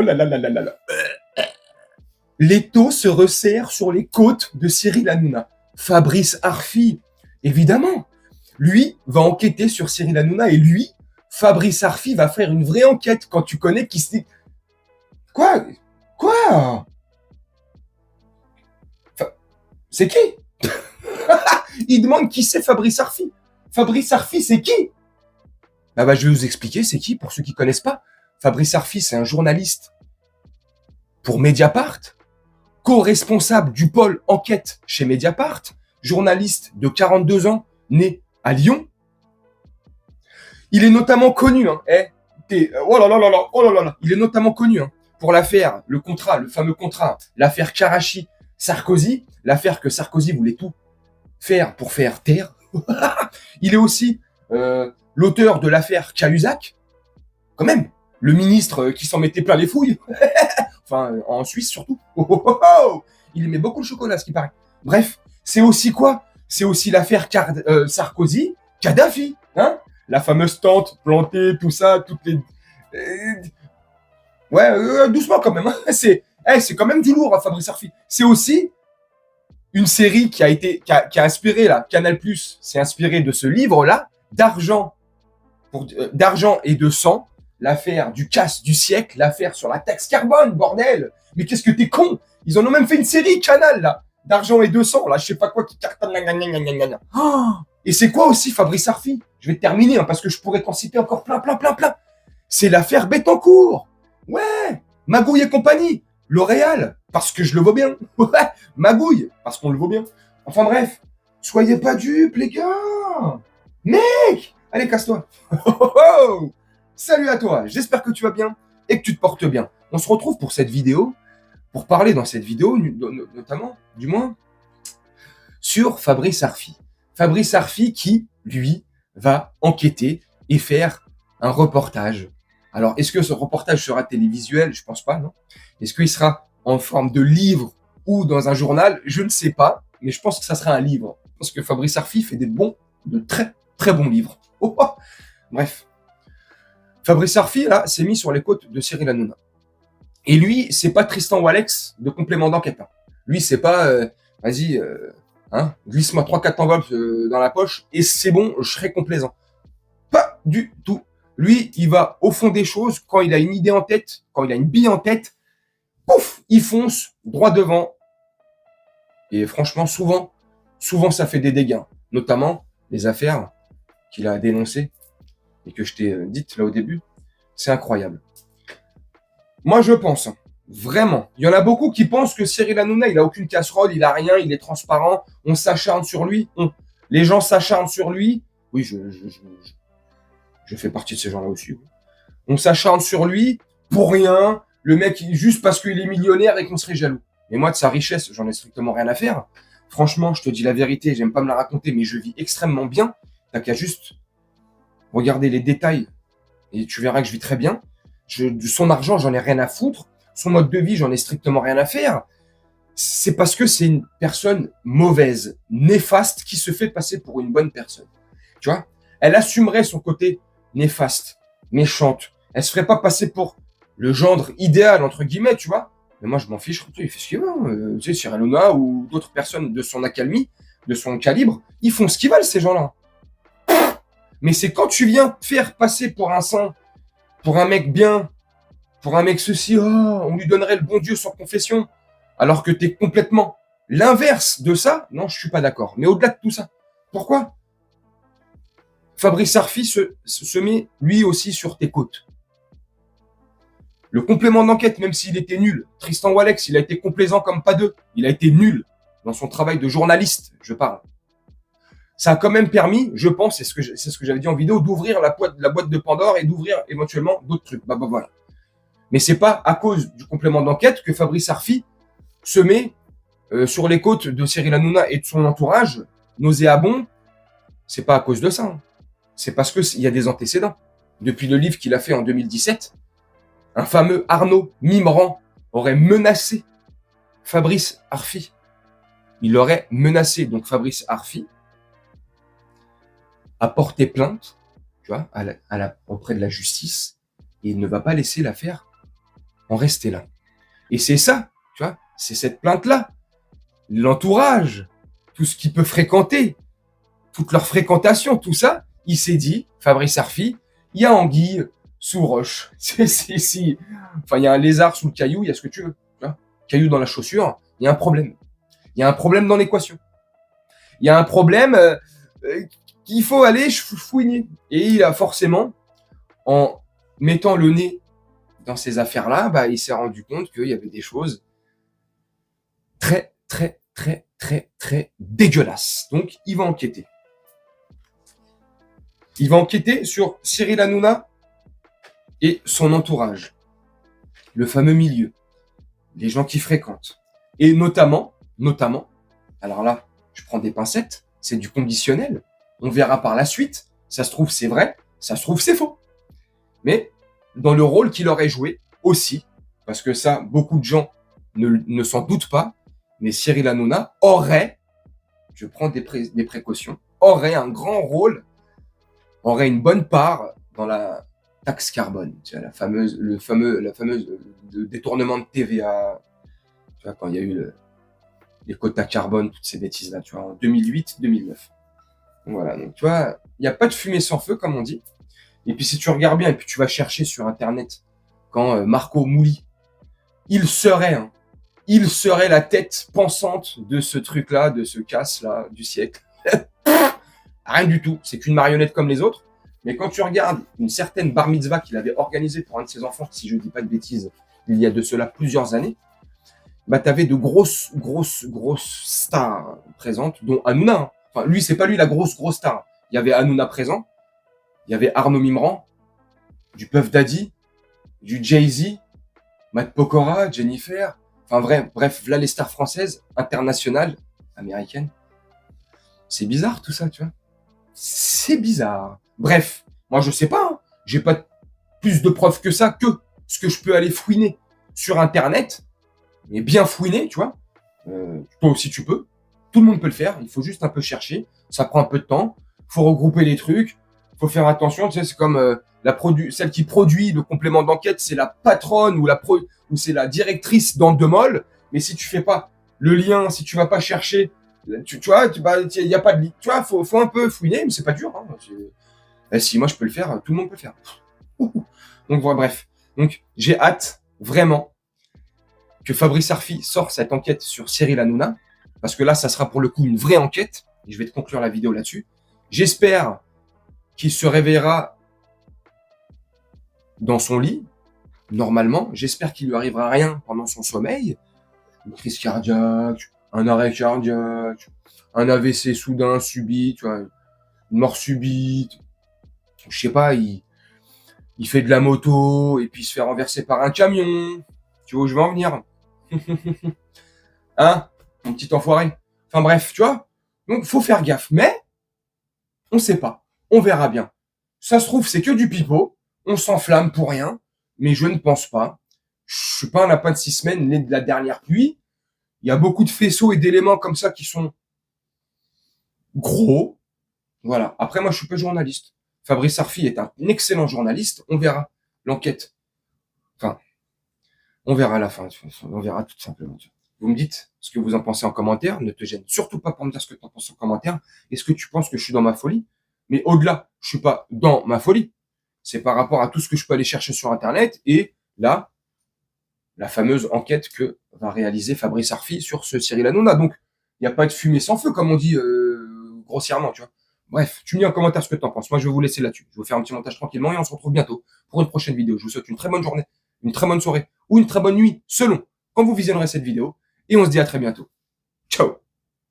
Oh là là là là là là. L'étau se resserre sur les côtes de Cyril Hanouna. Fabrice Arfi, évidemment, lui va enquêter sur Cyril Hanouna et lui, Fabrice Arfi va faire une vraie enquête quand tu connais qui se... Quoi? Quoi? C'est qui? Il demande qui c'est Fabrice Arfi. Fabrice Arfi, c'est qui? Je vais vous expliquer c'est qui pour ceux qui connaissent pas. Fabrice Arfi, c'est un journaliste pour Mediapart, co-responsable du pôle enquête chez Mediapart, journaliste de 42 ans, né à Lyon. Il est notamment connu, oh là là là là, oh là là là, il est notamment connu pour l'affaire, le contrat, le fameux contrat, l'affaire Karachi-Sarkozy, l'affaire que Sarkozy voulait tout faire pour faire taire. Il est aussi l'auteur de l'affaire Cahuzac, quand même, le ministre qui s'en mettait plein les fouilles, enfin en Suisse surtout. Il aimait beaucoup le chocolat, ce qui paraît. Bref, c'est aussi quoi? C'est aussi l'affaire Sarkozy-Kadhafi, la fameuse tente plantée, tout ça, toutes les... doucement quand même. C'est quand même du lourd, Fabrice Arfi. C'est aussi une série qui a inspiré là, Canal+, s'est inspiré de ce livre-là, d'argent et de sang, l'affaire du casse du siècle, l'affaire sur la taxe carbone, bordel. Mais qu'est-ce que t'es con? Ils en ont même fait une série, Canal, là, d'argent et de sang, là, je sais pas quoi, qui cartonne, Et c'est quoi aussi, Fabrice Arfi? Je vais terminer, parce que je pourrais t'en citer encore plein. C'est l'affaire Bettencourt. Ouais, Magouille et compagnie. L'Oréal, parce que je le vaux bien. Magouille, parce qu'on le vaut bien. Enfin bref, soyez pas dupes, les gars. Mec, allez, casse-toi. Salut à toi, j'espère que tu vas bien et que tu te portes bien. On se retrouve pour cette vidéo, pour parler dans cette vidéo, notamment, du moins, sur Fabrice Arfi. Fabrice Arfi qui, lui, va enquêter et faire un reportage. Alors, est-ce que ce reportage sera télévisuel? Je pense pas, non. Est-ce qu'il sera en forme de livre ou dans un journal? Je ne sais pas, mais je pense que ça sera un livre. Parce que Fabrice Arfi fait de très, très bons livres. Bref. Fabrice Arfi, là, s'est mis sur les côtes de Cyril Hanouna. Et lui, c'est pas Tristan Walex de complément d'enquête. Lui, c'est pas, glisse-moi 3-4 enveloppes dans la poche et c'est bon, je serai complaisant. Pas du tout. Lui, il va au fond des choses. Quand il a une idée en tête, quand il a une bille en tête, pouf, il fonce droit devant. Et franchement, souvent, ça fait des dégâts. Notamment les affaires qu'il a dénoncées et que je t'ai dites là au début. C'est incroyable. Moi, je pense, vraiment, il y en a beaucoup qui pensent que Cyril Hanouna, il a aucune casserole, il a rien, il est transparent, on s'acharne sur lui, les gens s'acharnent sur lui. Oui, je fais partie de ces gens-là aussi. On s'acharne sur lui pour rien, le mec, juste parce qu'il est millionnaire et qu'on serait jaloux. Mais moi, de sa richesse, j'en ai strictement rien à faire. Franchement, je te dis la vérité, j'aime pas me la raconter, mais je vis extrêmement bien. T'as qu'à juste regarder les détails et tu verras que je vis très bien. Son argent, j'en ai rien à foutre. Son mode de vie, j'en ai strictement rien à faire. C'est parce que c'est une personne mauvaise, néfaste, qui se fait passer pour une bonne personne. Tu vois? Elle assumerait son côté néfaste, méchante. Elle se ferait pas passer pour le gendre idéal, entre guillemets, tu vois? Mais moi, je m'en fiche. Il fait ce qu'il veut. Tu sais, Cyril Hanouna ou d'autres personnes de son accalmie, de son calibre, ils font ce qu'ils veulent, ces gens-là. Mais c'est quand tu viens te faire passer pour un saint, pour un mec bien, pour un mec ceci, on lui donnerait le bon Dieu sans confession, alors que t'es complètement l'inverse de ça. Non, je suis pas d'accord. Mais au-delà de tout ça, pourquoi Fabrice Arfi se met lui aussi sur tes côtes? Le complément d'enquête, même s'il était nul, Tristan Walex, il a été complaisant comme pas deux. Il a été nul dans son travail de journaliste, je parle. Ça a quand même permis, je pense, c'est ce que j'avais dit en vidéo, d'ouvrir la boîte de Pandore et d'ouvrir éventuellement d'autres trucs. Voilà. Mais c'est pas à cause du complément d'enquête que Fabrice Arfi se met sur les côtes de Cyril Hanouna et de son entourage, nauséabond. C'est pas à cause de ça. C'est parce qu'il y a des antécédents. Depuis le livre qu'il a fait en 2017, un fameux Arnaud Mimran aurait menacé Fabrice Arfi. Il l'aurait menacé. Donc Fabrice Arfi a porté plainte, tu vois, auprès de la justice, et il ne va pas laisser l'affaire en rester là. Et c'est ça, tu vois, c'est cette plainte-là. L'entourage, tout ce qu'il peut fréquenter, toute leur fréquentation, tout ça, il s'est dit, Fabrice Arfi, il y a anguille sous roche. Enfin, il y a un lézard sous le caillou, il y a ce que tu veux. Tu vois, caillou dans la chaussure, il y a un problème. Il y a un problème dans l'équation. Il y a un problème qu'il faut aller fouiner. Et il a forcément, en mettant le nez dans ces affaires-là, bah, il s'est rendu compte qu'il y avait des choses très, très, très, très, très dégueulasses. Donc, il va enquêter. Il va enquêter sur Cyril Hanouna et son entourage. Le fameux milieu. Les gens qui fréquentent. Et notamment, alors là, je prends des pincettes, c'est du conditionnel. On verra par la suite. Ça se trouve, c'est vrai. Ça se trouve, c'est faux. Mais dans le rôle qu'il aurait joué aussi, parce que ça, beaucoup de gens ne s'en doutent pas, mais Cyril Hanouna aurait, je prends des précautions, aurait un grand rôle, aurait une bonne part dans la taxe carbone, tu vois, la fameuse détournement de TVA, tu vois, quand il y a eu les quotas carbone, toutes ces bêtises-là, tu vois, en 2008-2009. Voilà, donc tu vois, il n'y a pas de fumée sans feu, comme on dit. Et puis si tu regardes bien, et puis tu vas chercher sur Internet, quand Marco Mouli, il serait la tête pensante de ce truc-là, de ce casse-là, du siècle. Rien du tout, c'est qu'une marionnette comme les autres. Mais quand tu regardes une certaine bar mitzvah qu'il avait organisée pour un de ses enfants, si je ne dis pas de bêtises, il y a de cela plusieurs années, bah t'avais de grosses stars présentes, dont Hanouna. Hein. Enfin, lui, c'est pas lui la grosse star. Il y avait Hanouna présent, il y avait Arnaud Mimran, du Puff Daddy, du Jay-Z, Matt Pokora, Jennifer. Enfin bref, là les stars françaises, internationales, américaines. C'est bizarre tout ça, tu vois. C'est bizarre. Bref, moi je sais pas, hein. J'ai pas plus de preuves que ça, que ce que je peux aller fouiner sur Internet, mais bien fouiner, tu vois. Toi aussi tu peux. Tout le monde peut le faire. Il faut juste un peu chercher. Ça prend un peu de temps. Faut regrouper les trucs. Faut faire attention. Tu sais, c'est comme celle qui produit le complément d'enquête, c'est la patronne ou c'est la directrice d'Andemol. Mais si tu fais pas le lien, si tu vas pas chercher, tu vois, il y a pas de lit. Tu vois, faut un peu fouiner, mais c'est pas dur. Hein. Si moi je peux le faire, tout le monde peut le faire. Donc voilà, bref. Donc j'ai hâte vraiment que Fabrice Arfi sorte cette enquête sur Cyril Hanouna, parce que là, ça sera pour le coup une vraie enquête, et je vais te conclure la vidéo là-dessus. J'espère qu'il se réveillera dans son lit, normalement. J'espère qu'il lui arrivera rien pendant son sommeil. Une crise cardiaque, un arrêt cardiaque, un AVC soudain subit, tu vois, une mort subite. Je sais pas, il fait de la moto et puis il se fait renverser par un camion. Tu vois où je veux en venir? Hein, mon petit enfoiré. Enfin bref, tu vois. Donc faut faire gaffe. Mais on sait pas. On verra bien. Ça se trouve, c'est que du pipeau. On s'enflamme pour rien. Mais je ne pense pas. Je suis pas un lapin de 6 semaines né de la dernière pluie. Il y a beaucoup de faisceaux et d'éléments comme ça qui sont gros. Voilà. Après, moi, je suis pas journaliste. Fabrice Arfi est un excellent journaliste. On verra l'enquête. Enfin, on verra à la fin. On verra tout simplement. Vous me dites ce que vous en pensez en commentaire. Ne te gêne surtout pas pour me dire ce que tu en penses en commentaire. Est-ce que tu penses que je suis dans ma folie? Mais au-delà, je suis pas dans ma folie. C'est par rapport à tout ce que je peux aller chercher sur Internet. Et là, la fameuse enquête que va réaliser Fabrice Arfi sur ce Cyril Hanouna. Donc, il n'y a pas de fumée sans feu, comme on dit grossièrement, tu vois. Bref, tu me dis en commentaire ce que tu en penses. Moi, je vais vous laisser là-dessus. Je vais vous faire un petit montage tranquillement et on se retrouve bientôt pour une prochaine vidéo. Je vous souhaite une très bonne journée, une très bonne soirée ou une très bonne nuit, selon quand vous visionnerez cette vidéo. Et on se dit à très bientôt.